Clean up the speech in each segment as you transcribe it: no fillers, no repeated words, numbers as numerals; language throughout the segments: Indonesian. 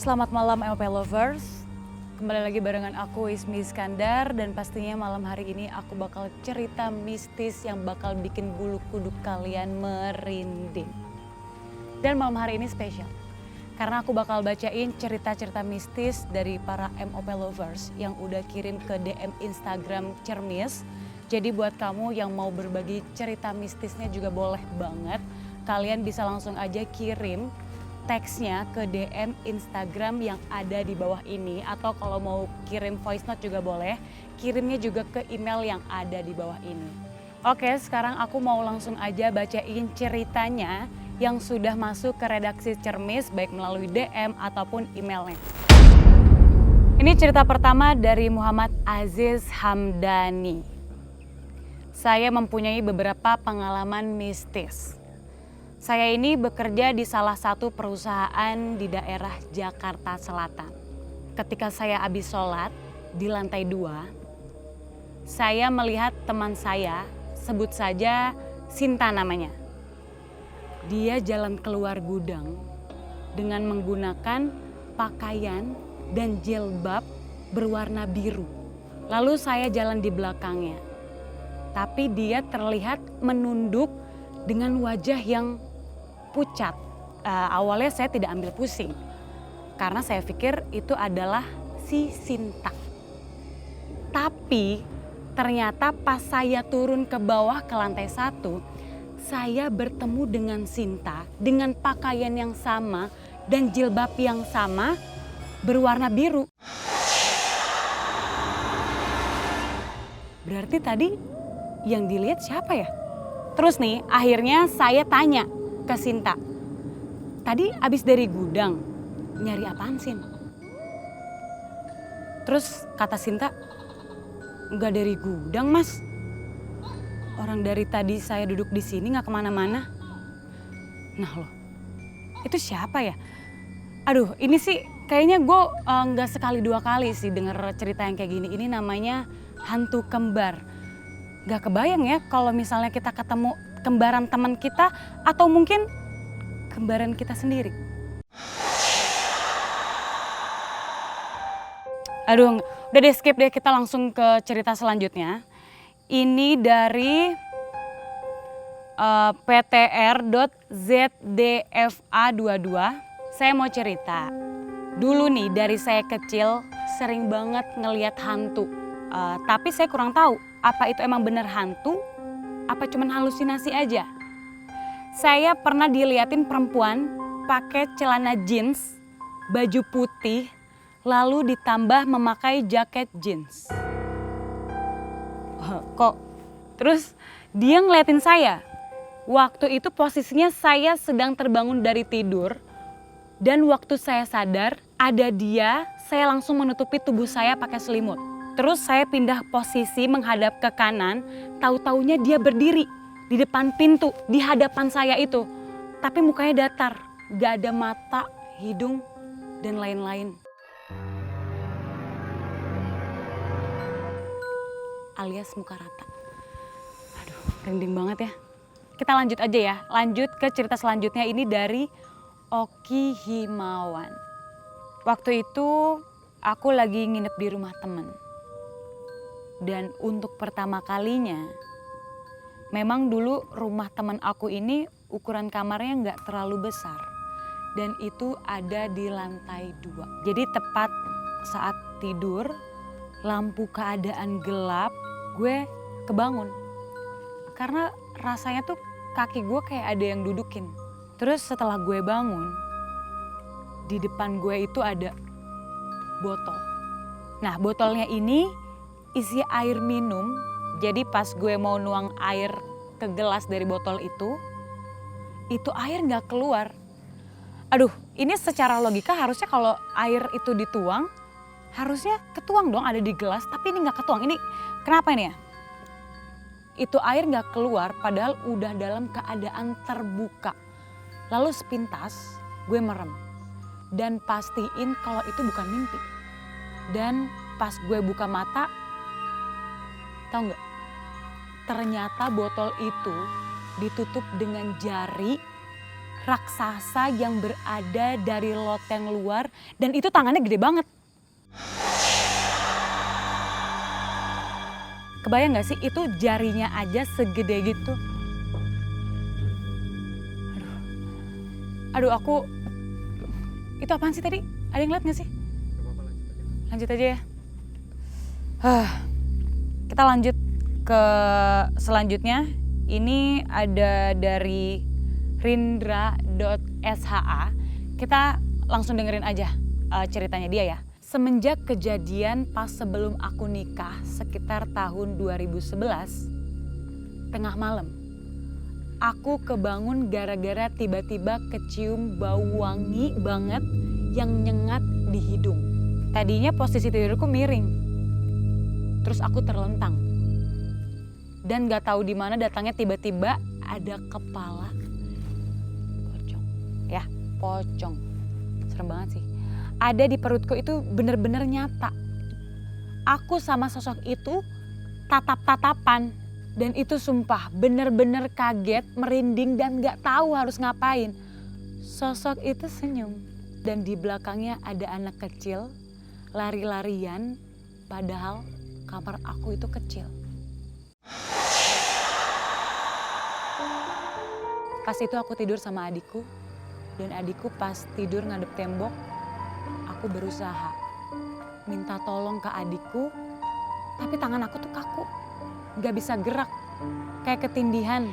Selamat malam MLP Lovers, kembali lagi barengan aku Ismi Iskandar dan pastinya malam hari ini aku bakal cerita mistis yang bakal bikin bulu kuduk kalian merinding. Dan malam hari ini spesial, karena aku bakal bacain cerita-cerita mistis dari para MOP Lovers yang udah kirim ke DM Instagram Cermis. Jadi buat kamu yang mau berbagi cerita mistisnya juga boleh banget, kalian bisa langsung aja kirim teksnya ke DM Instagram yang ada di bawah ini, atau kalau mau kirim voice note juga boleh, kirimnya juga ke email yang ada di bawah ini. Oke, sekarang aku mau langsung aja bacain ceritanya yang sudah masuk ke redaksi Cermis baik melalui DM ataupun emailnya. Ini cerita pertama dari Muhammad Aziz Hamdani. Saya mempunyai beberapa pengalaman mistis. Saya ini bekerja di salah satu perusahaan di daerah Jakarta Selatan. Ketika saya habis sholat di lantai 2, saya melihat teman saya, sebut saja Sinta namanya. Dia jalan keluar gudang dengan menggunakan pakaian dan jilbab berwarna biru. Lalu saya jalan di belakangnya. Tapi dia terlihat menunduk dengan wajah yang pucat. Awalnya saya tidak ambil pusing karena saya pikir itu adalah si Sinta. Tapi ternyata pas saya turun ke bawah ke lantai 1, saya bertemu dengan Sinta dengan pakaian yang sama dan jilbab yang sama berwarna biru. Berarti tadi yang dilihat siapa ya? Terus nih akhirnya saya tanya ke Sinta, tadi abis dari gudang, nyari apaan Sin? Terus kata Sinta, enggak dari gudang mas. Orang dari tadi saya duduk di sini nggak kemana-mana. Nah loh, itu siapa ya? Aduh ini sih kayaknya gue nggak sekali dua kali sih denger cerita yang kayak gini. Ini namanya hantu kembar. Gak kebayang ya kalau misalnya kita ketemu kembaran teman kita atau mungkin kembaran kita sendiri. Aduh, udah deh skip deh, kita langsung ke cerita selanjutnya. Ini dari ptr.zdfa22. Saya mau cerita. Dulu nih dari saya kecil sering banget ngelihat hantu. Tapi saya kurang tahu apa itu emang bener hantu, apa cuman halusinasi aja. Saya pernah diliatin perempuan pakai celana jeans, baju putih, lalu ditambah memakai jaket jeans. Kok? Terus dia ngeliatin saya. Waktu itu posisinya saya sedang terbangun dari tidur. Dan waktu saya sadar ada dia, saya langsung menutupi tubuh saya pakai selimut. Terus saya pindah posisi menghadap ke kanan, tahu-taunya dia berdiri di depan pintu di hadapan saya itu. Tapi mukanya datar, gak ada mata, hidung, dan lain-lain. Alias muka rata. Aduh, merinding banget ya. Kita lanjut aja ya, lanjut ke cerita selanjutnya. Ini dari Oki Himawan. Waktu itu aku lagi nginep di rumah temen. Dan untuk pertama kalinya, memang dulu rumah teman aku ini ukuran kamarnya nggak terlalu besar. Dan itu ada di lantai 2. Jadi tepat saat tidur, lampu keadaan gelap, gue kebangun. Karena rasanya tuh kaki gue kayak ada yang dudukin. Terus setelah gue bangun, di depan gue itu ada botol. Nah botolnya ini isi air minum, jadi pas gue mau nuang air ke gelas dari botol itu air nggak keluar. Aduh, ini secara logika harusnya kalau air itu dituang, harusnya ketuang dong ada di gelas, tapi ini nggak ketuang. Ini kenapa ini ya? Itu air nggak keluar padahal udah dalam keadaan terbuka. Lalu sepintas gue merem dan pastiin kalau itu bukan mimpi. Dan pas gue buka mata, tahu nggak? Ternyata botol itu ditutup dengan jari raksasa yang berada dari loteng luar dan itu tangannya gede banget. Kebayang gak sih itu jarinya aja segede gitu. Aduh aku, itu apaan sih tadi? Ada yang lihat gak sih? Lanjut aja ya. Kita lanjut ke selanjutnya. Ini ada dari rindra.sha. Kita langsung dengerin aja ceritanya dia ya. Semenjak kejadian pas sebelum aku nikah sekitar tahun 2011, tengah malam, aku kebangun gara-gara tiba-tiba kecium bau wangi banget yang nyengat di hidung. Tadinya posisi tidurku miring, terus aku terlentang. Dan gak tahu di mana datangnya tiba-tiba ada kepala pocong. Ya, pocong. Serem banget sih. Ada di perutku itu bener-bener nyata. Aku sama sosok itu tatap-tatapan. Dan itu sumpah bener-bener kaget, merinding dan gak tahu harus ngapain. Sosok itu senyum dan di belakangnya ada anak kecil lari-larian padahal kamar aku itu kecil. Pas itu aku tidur sama adikku dan adikku pas tidur ngadep tembok. Aku berusaha minta tolong ke adikku, tapi tangan aku tuh kaku, gak bisa gerak, kayak ketindihan.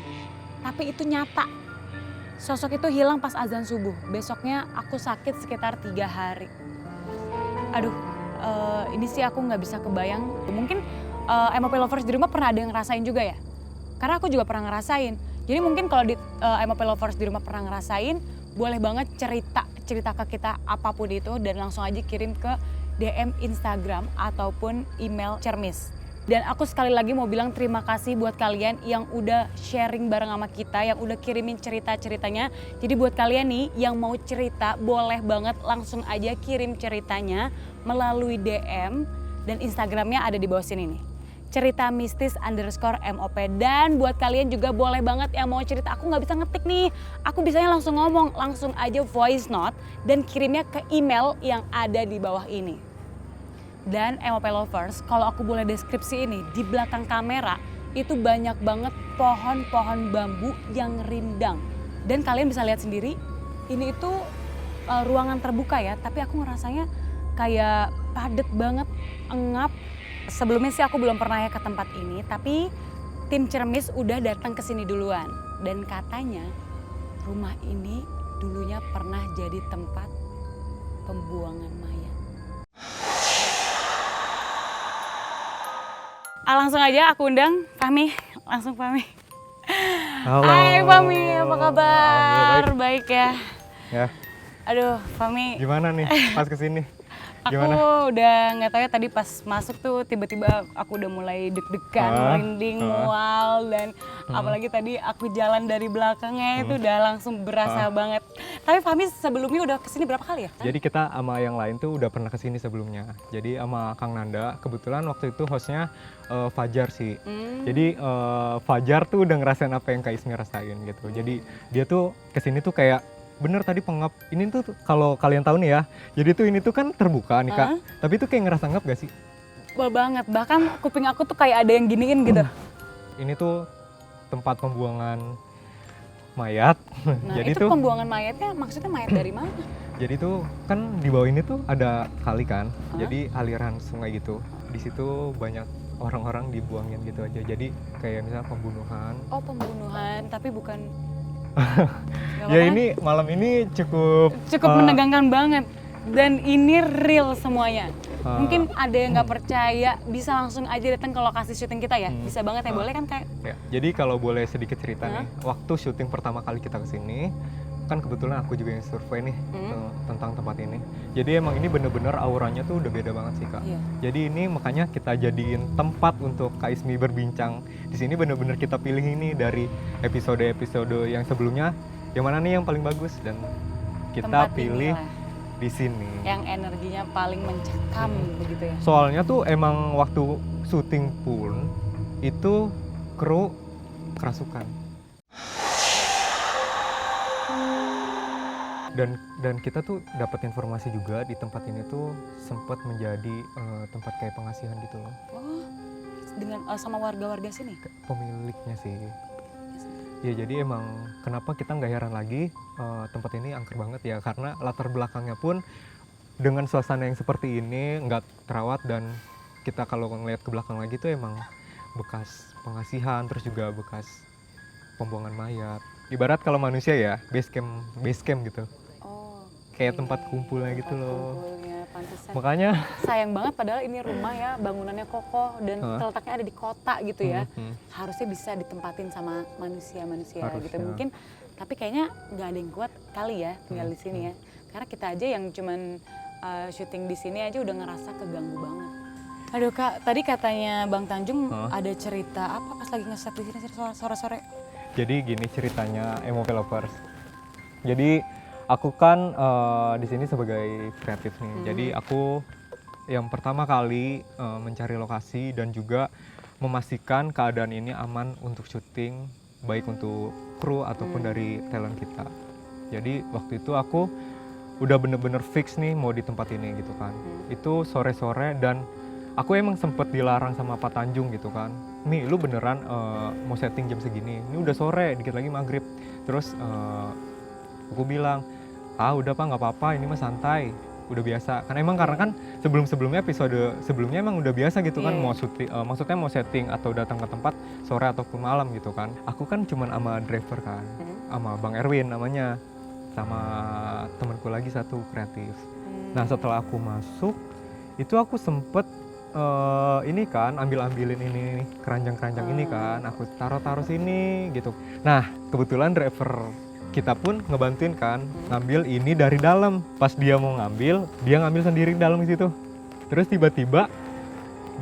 Tapi itu nyata, sosok itu hilang pas azan subuh. Besoknya aku sakit sekitar 3 hari. Aduh, ini sih aku gak bisa kebayang. Mungkin MOP Lovers di rumah pernah ada yang ngerasain juga ya? Karena aku juga pernah ngerasain. Jadi mungkin kalau di MOP Lovers di rumah pernah ngerasain, boleh banget cerita ke kita apapun itu dan langsung aja kirim ke DM Instagram ataupun email Cermis. Dan aku sekali lagi mau bilang terima kasih buat kalian yang udah sharing bareng sama kita, yang udah kirimin cerita-ceritanya. Jadi buat kalian nih yang mau cerita boleh banget langsung aja kirim ceritanya melalui DM dan Instagramnya ada di bawah sini nih. Cerita mistis _MOP. Dan buat kalian juga boleh banget yang mau cerita, aku gak bisa ngetik nih, aku bisanya langsung ngomong, langsung aja voice note dan kirimnya ke email yang ada di bawah ini. Dan MOP Lovers, kalau aku boleh deskripsi ini, di belakang kamera itu banyak banget pohon-pohon bambu yang rindang. Dan kalian bisa lihat sendiri, ini itu ruangan terbuka ya, tapi aku ngerasanya kayak padet banget, engap. Sebelumnya sih aku belum pernah ya ke tempat ini, tapi tim Cermis udah datang ke sini duluan. Dan katanya rumah ini dulunya pernah jadi tempat pembuangan mayat. Langsung aja aku undang Fahmi, langsung Fahmi. Halo. Hai Fahmi, apa kabar? Baik ya. Ya. Aduh Fahmi. Gimana nih pas kesini? Aku Gimana? udah nggak tahu ya tadi pas masuk tuh tiba-tiba aku udah mulai deg-degan, merinding, mual dan apalagi tadi aku jalan dari belakangnya itu udah langsung berasa banget. Tapi Fahmi sebelumnya udah kesini berapa kali ya? Jadi kita sama yang lain tuh udah pernah kesini sebelumnya. Jadi sama Kang Nanda, kebetulan waktu itu hostnya Fajar sih. Jadi Fajar tuh udah ngerasain apa yang Kak Ismi rasain gitu. Jadi dia tuh kesini tuh kayak bener tadi pengap. Ini tuh kalau kalian tahu nih ya, jadi tuh ini tuh kan terbuka nih Kak. Tapi tuh kayak ngerasa ngap gak sih? Wah banget, bahkan kuping aku tuh kayak ada yang giniin gitu. Ini tuh tempat pembuangan mayat. Nah Jadi itu tuh pembuangan mayatnya maksudnya mayat dari mana? jadi tuh kan di bawah ini tuh ada kali kan, jadi aliran sungai gitu. Di situ banyak orang-orang dibuangin gitu aja. Jadi kayak misalnya pembunuhan. Oh pembunuhan, tapi bukan. Ya ini malam ini cukup menegangkan banget dan ini real semuanya. Mungkin ada yang nggak percaya bisa langsung aja datang ke lokasi syuting kita ya. Bisa banget ya, boleh kan Kak? Ya, jadi kalau boleh sedikit cerita nih, waktu syuting pertama kali kita kesini, kan kebetulan aku juga yang survei nih tentang tempat ini. Jadi emang ini bener-bener auranya tuh udah beda banget sih Kak. Iya. Jadi ini makanya kita jadiin tempat untuk Kak Ismi berbincang. Di sini bener-bener kita pilih ini dari episode-episode yang sebelumnya, yang mana nih yang paling bagus dan kita Tempat pilih inilah di sini. yang energinya paling mencekam begitu ya. Soalnya tuh emang waktu syuting pun itu kru kerasukan. dan kita tuh dapat informasi juga di tempat ini tuh sempat menjadi tempat kayak pengasihan gitu loh. Oh, dengan sama warga-warga sini? Pemiliknya sih. Ya jadi emang kenapa kita nggak heran lagi tempat ini angker banget ya, karena latar belakangnya pun dengan suasana yang seperti ini nggak terawat, dan kita kalau ngeliat ke belakang lagi tuh emang bekas pengasihan, terus juga bekas pembuangan mayat. Ibarat kalau manusia ya base camp gitu, Oh, kayak tempat kumpulnya gitu loh. kumpulnya, pantesan. Makanya Sayang banget padahal ini rumah ya, bangunannya kokoh dan terletaknya ada di kota gitu ya. Harusnya bisa ditempatin sama manusia-manusia gitu. Harusnya. Mungkin tapi kayaknya nggak ada yang kuat kali ya tinggal di sini ya. Karena kita aja yang cuman syuting di sini aja udah ngerasa keganggu banget. Aduh Kak, tadi katanya Bang Tanjung ada cerita apa pas lagi ngeset di sini sore-sore? jadi gini ceritanya MOP Lovers. Jadi aku kan di sini sebagai kreatif nih. Jadi aku yang pertama kali mencari lokasi dan juga memastikan keadaan ini aman untuk syuting, baik untuk kru ataupun dari talent kita. Jadi waktu itu aku udah bener-bener fix nih mau di tempat ini gitu kan. Itu sore-sore dan aku emang sempet dilarang sama Pak Tanjung gitu kan. Mi, lu beneran mau setting jam segini? Ini udah sore, dikit lagi maghrib. Terus aku bilang, udah Pak nggak apa-apa, ini mah santai, udah biasa. Karena kan sebelumnya episode sebelumnya emang udah biasa gitu kan, mau syuting, maksudnya mau setting atau datang ke tempat sore ataupun malam gitu kan. Aku kan cuman sama driver kan, sama Bang Erwin namanya, sama temanku lagi satu kreatif. Nah setelah aku masuk, itu aku sempet ini kan ambilin ini keranjang ini kan, aku taruh sini gitu. Nah kebetulan driver kita pun ngebantuin kan ngambil ini dari dalam. Pas dia mau ngambil, dia ngambil sendiri dalam di situ. Terus tiba-tiba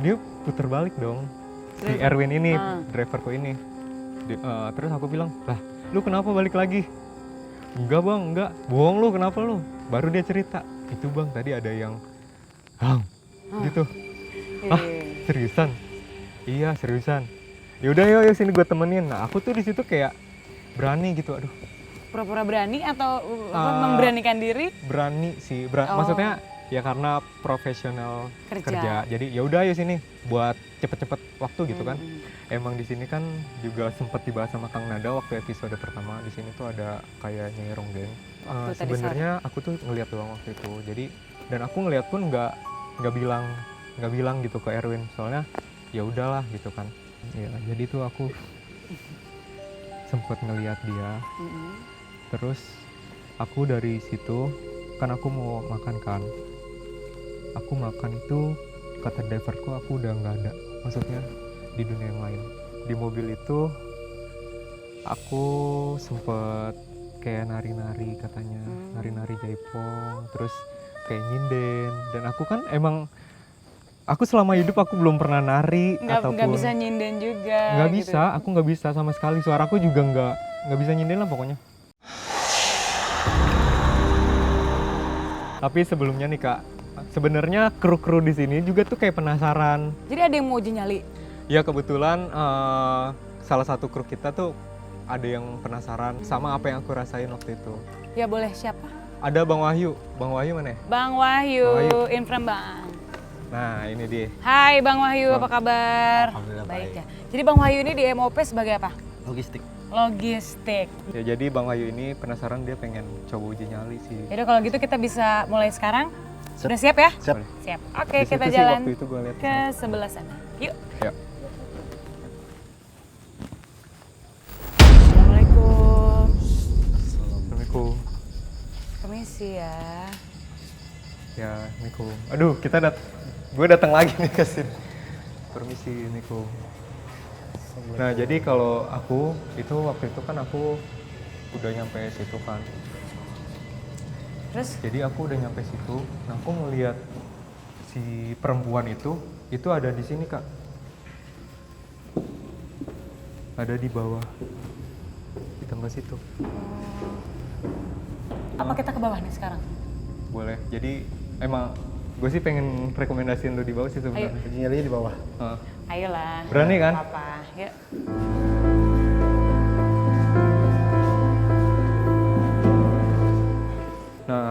dia puter balik dong, si Erwin ini, driverku ini. Terus aku bilang, lah lu kenapa balik lagi? Enggak bang, enggak, bohong lu, kenapa lu? Baru dia cerita, itu bang tadi ada yang gitu. Seriusan? Iya seriusan. Yaudah yuk sini gue temenin. Nah aku tuh di situ kayak berani gitu, aduh. Pura-pura berani atau memberanikan diri? Berani sih, maksudnya ya karena profesional kerja. Jadi ya udah yuk sini buat cepet-cepet waktu gitu kan. Emang di sini kan juga sempat dibahas sama Kang Nada waktu episode pertama. Di sini tuh ada kayak Nyai Ronggeng. Sebenarnya aku tuh ngeliat doang waktu itu. Jadi dan aku ngeliat pun nggak bilang gitu ke Erwin, soalnya ya udahlah gitu kan. Ya jadi tuh aku sempet ngeliat dia. Terus aku dari situ kan aku mau makan kan. Aku makan itu kata driverku aku udah nggak ada, maksudnya di dunia yang lain. Di mobil itu aku sempet kayak nari-nari katanya, nari-nari jaipong, terus kayak nyinden. Dan aku kan emang aku selama hidup aku belum pernah nari ataupun nggak bisa nyinden juga. Nggak gitu. bisa, aku nggak bisa sama sekali. Suaraku juga nggak bisa nyinden lah pokoknya. Tapi sebelumnya nih Kak, sebenarnya kru-kru di sini juga tuh kayak penasaran. Jadi ada yang mau uji nyali? Ya kebetulan salah satu kru kita tuh ada yang penasaran sama apa yang aku rasain waktu itu. Ya boleh, siapa? Ada Bang Wahyu. Bang Wahyu mana ya? Bang Wahyu, Bang Wahyu. in front Bang. Nah ini dia. Hai Bang Wahyu, apa kabar? Alhamdulillah Baik ya. Jadi Bang Wahyu ini di MOP sebagai apa? Logistik. Logistik. Ya jadi Bang Wahyu ini penasaran, dia pengen coba uji nyali sih. Yaudah kalau gitu kita bisa mulai sekarang. Siap. Udah siap ya? Siap. Siap. Oke, Di kita situ sih jalan waktu itu gua lihat. ke sebelah sana. Yuk. Ya. Assalamualaikum. Assalamualaikum. Permisi ya. Ya, Assalamualaikum. Aduh, gue datang lagi nih ke sini. Permisi, Niko. Nah, jadi kalau aku itu waktu itu kan aku udah nyampe situ kan. Terus? Jadi aku udah nyampe situ, nah aku ngeliat si perempuan itu ada di sini Kak. Ada di bawah, di tangga situ. Apa kita ke bawah nih sekarang? Boleh, jadi emang gue sih pengen rekomendasiin lu di bawah sih sebenarnya. Uji nyalinya di bawah. Ayolah. Berani kan? Apa? Yuk.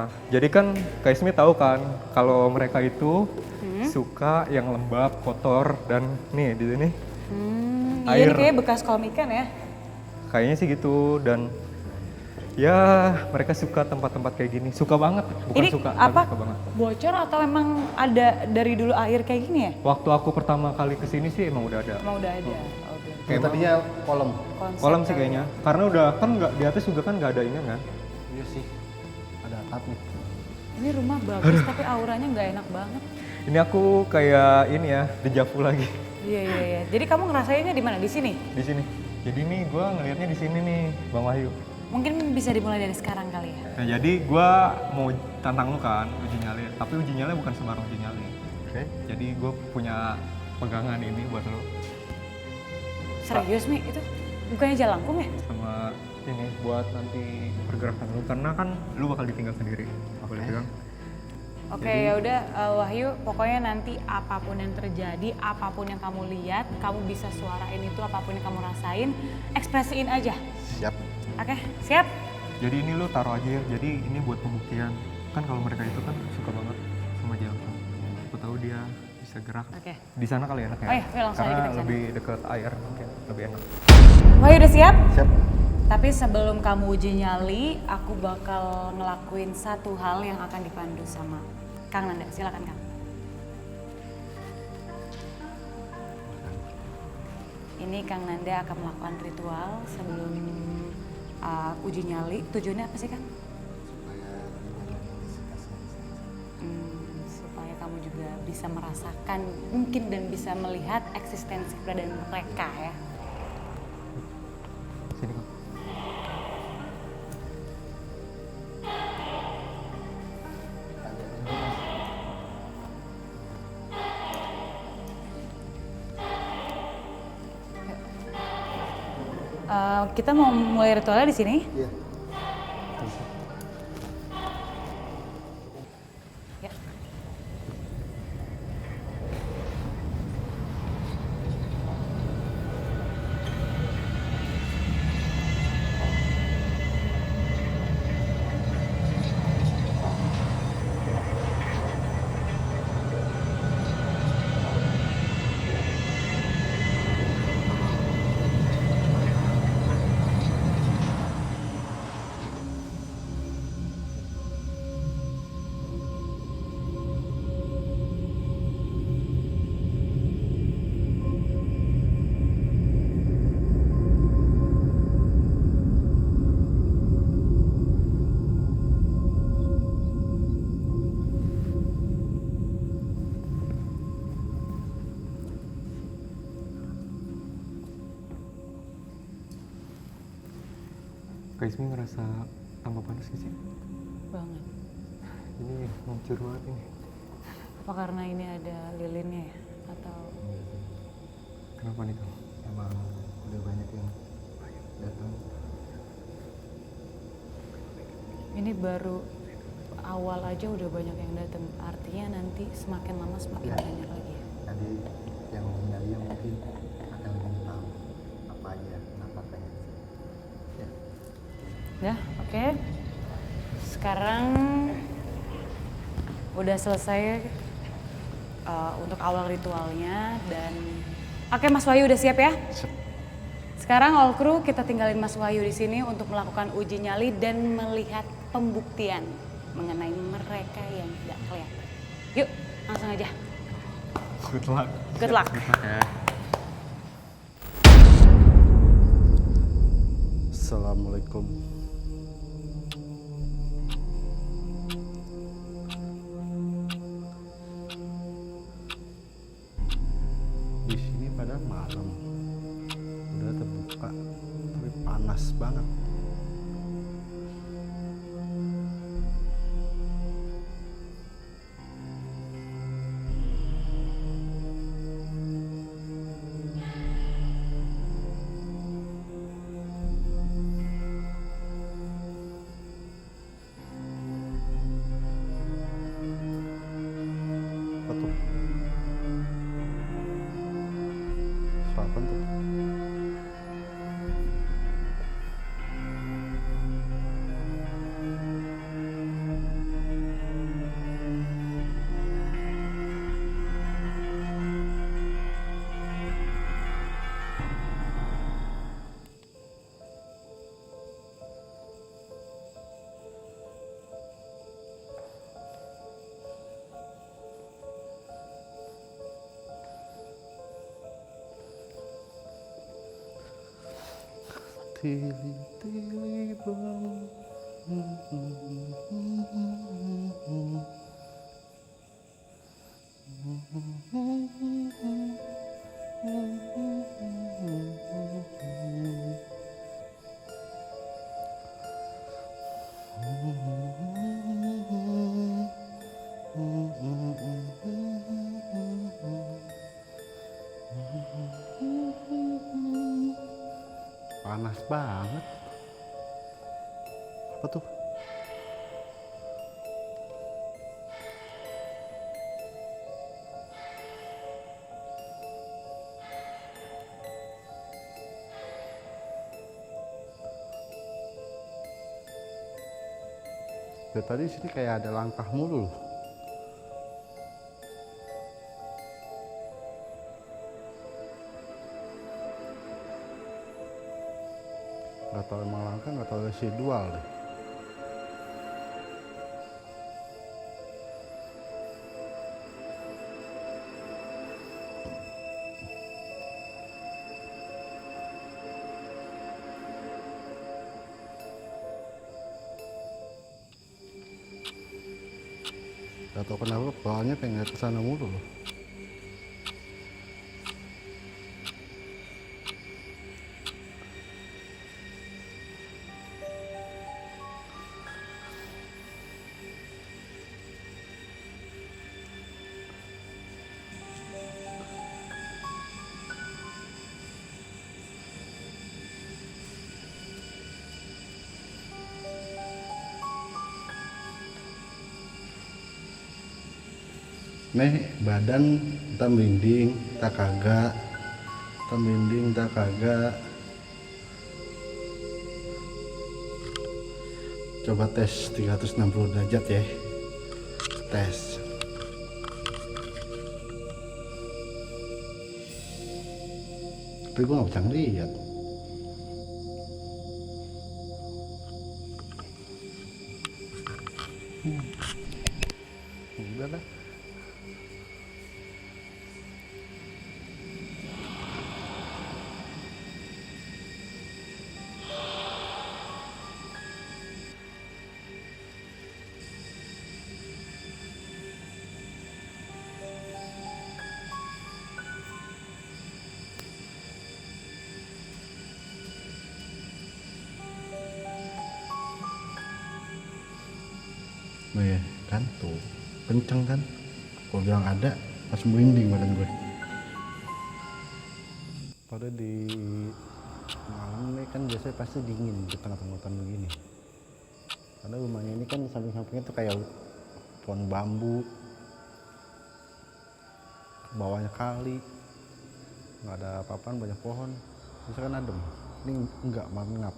Nah, jadi kan Kak Ismi tahu kan kalau mereka itu suka yang lembab, kotor, dan nih di sini Iya, ini air. kayaknya bekas kolam ikan ya. Kayaknya sih gitu, dan ya mereka suka tempat-tempat kayak gini. Suka banget, bukan Ini suka, apa? tapi suka banget. Bocor atau emang ada dari dulu air kayak gini ya? Waktu aku pertama kali kesini sih emang udah ada. Emang udah ada. Oh, berarti Kayak tadinya kolam. konsep Kolam sih kali kayaknya, karena udah kan nggak di atas juga kan nggak ada ini kan. Iya sih. Ada atapnya. ya. Ini rumah bagus tapi auranya nggak enak banget. Ini aku kayak ini ya, dejavu lagi Iya iya iya. Jadi kamu ngerasainnya di mana? Di sini? di sini. Jadi nih gue ngelihatnya di sini nih, Bang Wahyu. Mungkin bisa dimulai dari sekarang kali ya. Nah jadi gue mau tantang lu kan uji nyali, tapi uji nyali bukan sembarang uji nyali. Oke. Jadi gue punya pegangan ini buat lu Serius Mi itu? Bukannya jalangkung ya? sama ini buat nanti pergerakan lu, karena kan lu bakal ditinggal sendiri. Apa boleh pegang? Oke ya udah Wahyu, pokoknya nanti apapun yang terjadi, apapun yang kamu lihat, kamu bisa suarain itu, apapun yang kamu rasain, ekspresiin aja. Siap. Oke, siap? Jadi ini lu taruh aja ya. Jadi ini buat pembuktian. Kan kalau mereka itu kan suka banget sama jelangkung. Aku tahu dia bisa gerak. Oke. Di sana kali enaknya. Oh iya, yuk langsung aja Karena kita ke sana. lebih dekat air, mungkin lebih enak. Wahyu udah siap? Siap. Tapi sebelum kamu uji nyali, aku bakal ngelakuin satu hal yang akan dipandu sama Kang Nanda. Silakan Kang. Ini Kang Nanda akan melakukan ritual sebelum uji nyali. Tujuannya apa sih Kang? Supaya kamu juga bisa merasakan mungkin dan bisa melihat eksistensi keberadaan mereka ya. Sini kok. Kita mau mulai ritualnya di sini. Iya. Ya. Kak Ismi ngerasa tambah panas gak sih? Banget. Ini mencur banget ini. Apa karena ini ada lilinnya ya? Atau Kenapa nih Kang? Emang udah banyak yang datang. ini baru awal aja udah banyak yang datang. Artinya nanti semakin lama semakin Ya. banyak lagi ya. Nanti yang nyali yang mungkin akan lebih tahu apa aja kenapa pengen. Ya. Ya, oke. Sekarang udah selesai untuk awal ritualnya dan oke Mas Wahyu udah siap ya? Siap. Sekarang all crew kita tinggalin Mas Wahyu di sini untuk melakukan uji nyali dan melihat pembuktian mengenai mereka yang tidak kelihatan. Yuk, langsung aja. Good luck. Good luck. Ya. Assalamualaikum. Di sini pada malam udah terbuka, tapi panas banget. Apa tuh? Apa tuh? Tili-tili bang. Panas banget. Apa tuh? Dari tadi sini kayak ada langkah mulu loh. Gak tau emang langkah, gak tau residual deh. Gak tau kenapa bawahnya pengen ke sana mulu loh. Nih badan tak merinding, tak kagak, tak merinding, tak kagak. Coba tes 360 derajat ya. Tes. Tapi gue gak bisa ngeliat. Udah lah. Nih kan tuh kenceng kan, kalau bilang ada pas merinding badan gue. Pada di malam ini kan biasanya pasti dingin di tengah-tengah hutan begini. Karena rumahnya ini kan samping-sampingnya tuh kayak pohon bambu, bawahnya kali, nggak ada apa-apaan, banyak pohon, bisa kan adem. Ini enggak, mengap.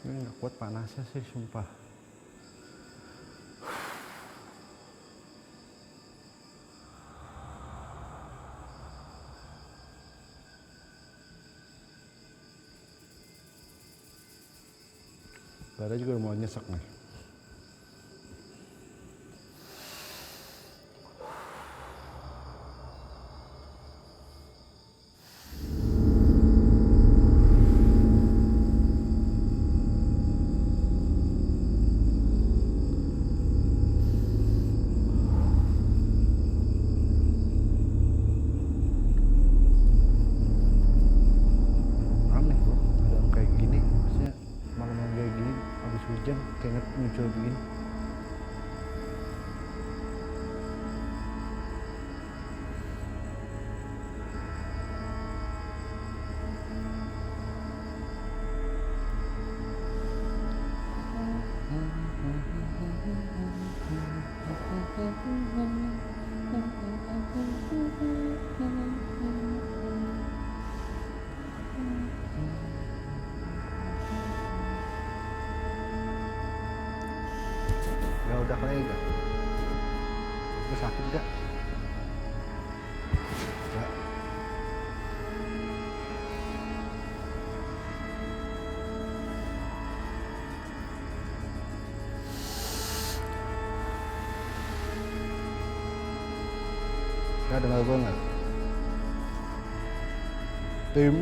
Ini nggak kuat panasnya sih, sumpah. Dada juga mau nyesek nih. Hujan kayak muncul begini. udah lega. Itu sakit gak? Gak. Gak dengar gue nggak? Tim.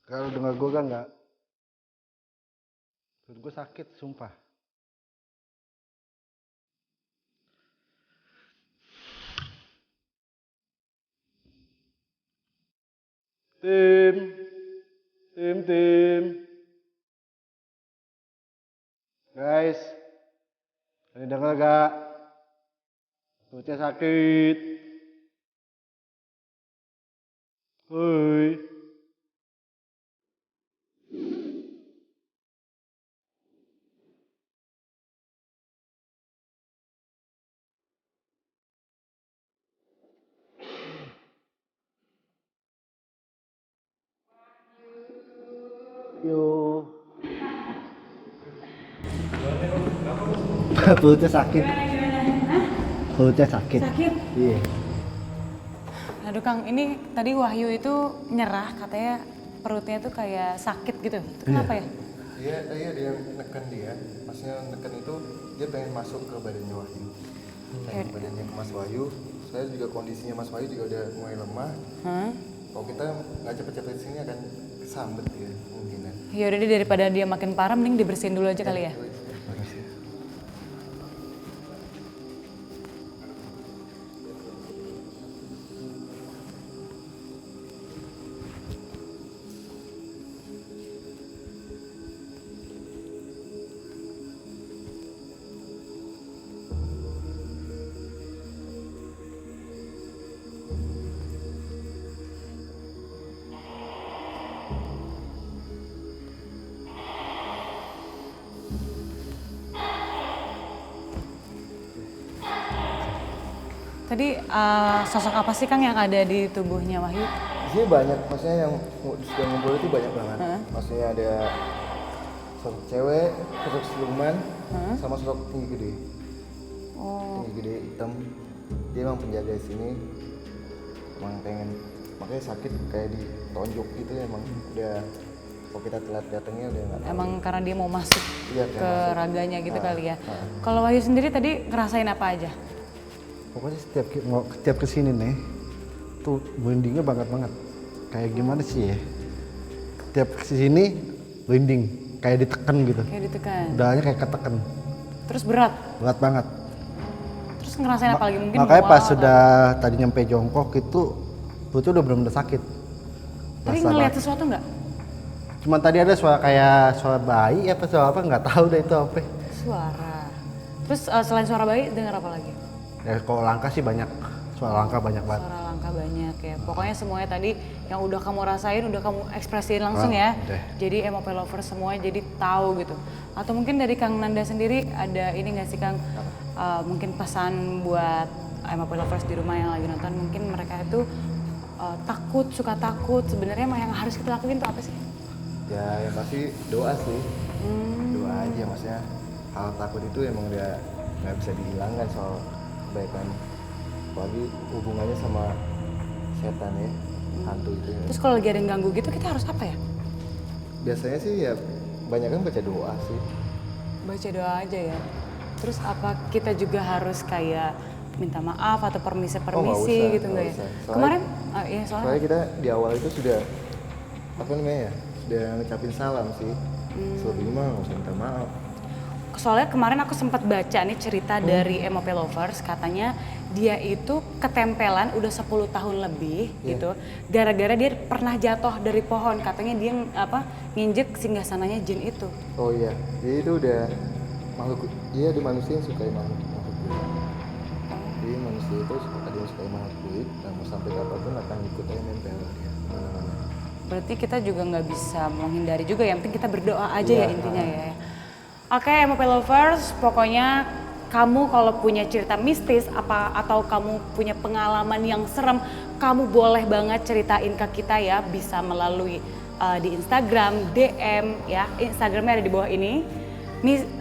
Kalau dengar gue kan nggak? Perut gue sakit, sumpah. Tim, tim. Guys, ada dengar gak? Perutnya sakit. Hoi. Yo. Perutnya sakit. Perutnya sakit. Sakit? Iya. Aduh Kang, ini tadi Wahyu itu nyerah katanya perutnya tuh kayak sakit gitu. Itu kenapa ya? Iya, dia neken dia. Maksudnya neken itu dia pengen masuk ke badannya Wahyu. Pengen badannya ke Mas Wahyu. Saya juga kondisinya Mas Wahyu juga udah mulai lemah. Kalau kita nggak cepet-cepet sini akan kesambet ya kemungkinan. Ya udah deh, daripada dia makin parah mending dibersihin dulu aja kali ya. Makasih. Tadi sosok apa sih Kang yang ada di tubuhnya Wahyu? Di sini banyak, maksudnya yang sudah ngumpul itu banyak banget. Maksudnya ada sosok cewek, sosok siluman, sama sosok tinggi gede. Tinggi gede hitam. Dia emang penjaga di sini. Emang pengen, makanya sakit kayak ditonjok gitu ya, emang udah. Kalau kita telat datangnya udah nggak tahu. Emang karena dia mau masuk Iya, ke kayak masuk. raganya gitu kali ya. Kalau Wahyu sendiri tadi ngerasain apa aja? Pokoknya setiap kesini nih, tuh merindingnya banget. Kayak gimana sih ya? Setiap kesini merinding, kayak ditekan gitu. Kayak ditekan. Udahnya kayak ketekan, Terus berat. berat banget. Terus ngerasain apa lagi? Mungkin Makanya mual pas atau- sudah tadi nyampe jongkok itu, perutnya udah benar-benar sakit. Tadi Rasa ngeliat banget. sesuatu nggak? Cuman tadi ada suara kayak suara bayi apa suara apa nggak tahu deh itu apa. Suara. Terus selain suara bayi dengar apa lagi? Ya kalau langkah sih banyak, suara langkah banyak banget. Suara langkah banyak ya. Pokoknya semuanya tadi yang udah kamu rasain, udah kamu ekspresiin langsung ya. udah. Jadi MOP Lovers semuanya jadi tahu gitu. Atau mungkin dari Kang Nanda sendiri ada ini nggak sih Kang? Mungkin pesan buat MOP Lovers di rumah yang lagi nonton. Mungkin mereka itu takut, suka takut. Sebenarnya yang harus kita lakuin tuh apa sih? Ya yang pasti doa sih. Doa aja, maksudnya hal takut itu emang udah nggak bisa dihilangkan soal kebaikan, apalagi hubungannya sama setan ya, hantu itu ya. Terus kalau lagi ada yang ganggu gitu kita harus apa ya? Biasanya sih ya banyak kan baca doa sih. Baca doa aja ya. Terus apa kita juga harus kayak minta maaf atau permisi usah, gitu nggak ya? usah. Soalnya- Kemarin iya soalnya Soalnya kita di awal itu sudah apa namanya ya, sudah ngucapin salam sih. Selebihnya mah nggak usah minta maaf. soalnya kemarin aku sempat baca nih cerita dari MOP Lovers, katanya dia itu ketempelan udah 10 tahun lebih gitu. Gara-gara dia pernah jatuh dari pohon, katanya dia nginjek singgasananya jin itu. Oh iya, jadi itu udah makhluk, dia ada manusia yang sukai makhluk gaib. Jadi manusia itu ada yang sukai makhluk gaib, dan mau sampai kapanpun akan ikut aja nempel dia kemana-mana. Berarti kita juga nggak bisa menghindari juga, yang penting kita berdoa aja ya Iya, intinya ya. Oke, MOP Lovers, pokoknya kamu kalau punya cerita mistis atau kamu punya pengalaman yang serem, kamu boleh banget ceritain ke kita ya, bisa melalui di Instagram, DM ya, Instagramnya ada di bawah ini,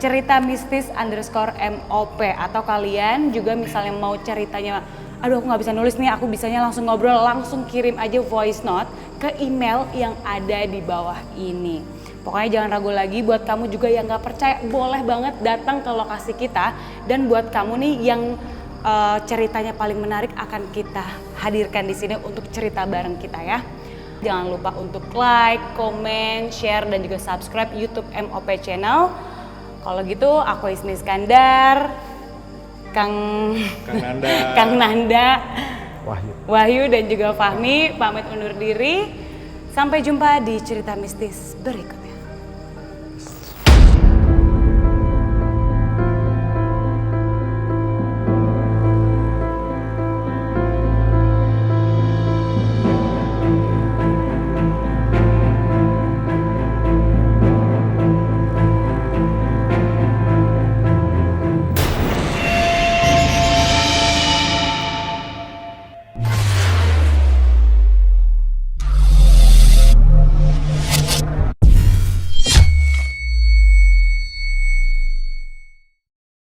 cerita mistis _MOP, atau kalian juga misalnya mau ceritanya, aduh aku nggak bisa nulis nih, aku bisanya langsung ngobrol, langsung kirim aja voice note ke email yang ada di bawah ini. Pokoknya jangan ragu lagi, buat kamu juga yang nggak percaya boleh banget datang ke lokasi kita, dan buat kamu nih yang ceritanya paling menarik akan kita hadirkan di sini untuk cerita bareng kita ya. Jangan lupa untuk like, comment, share, dan juga subscribe YouTube MOP Channel. Kalau gitu aku Ismi Iskandar, Kang Nanda, Wahyu dan juga Fahmi pamit undur diri. Sampai jumpa di cerita mistis berikutnya.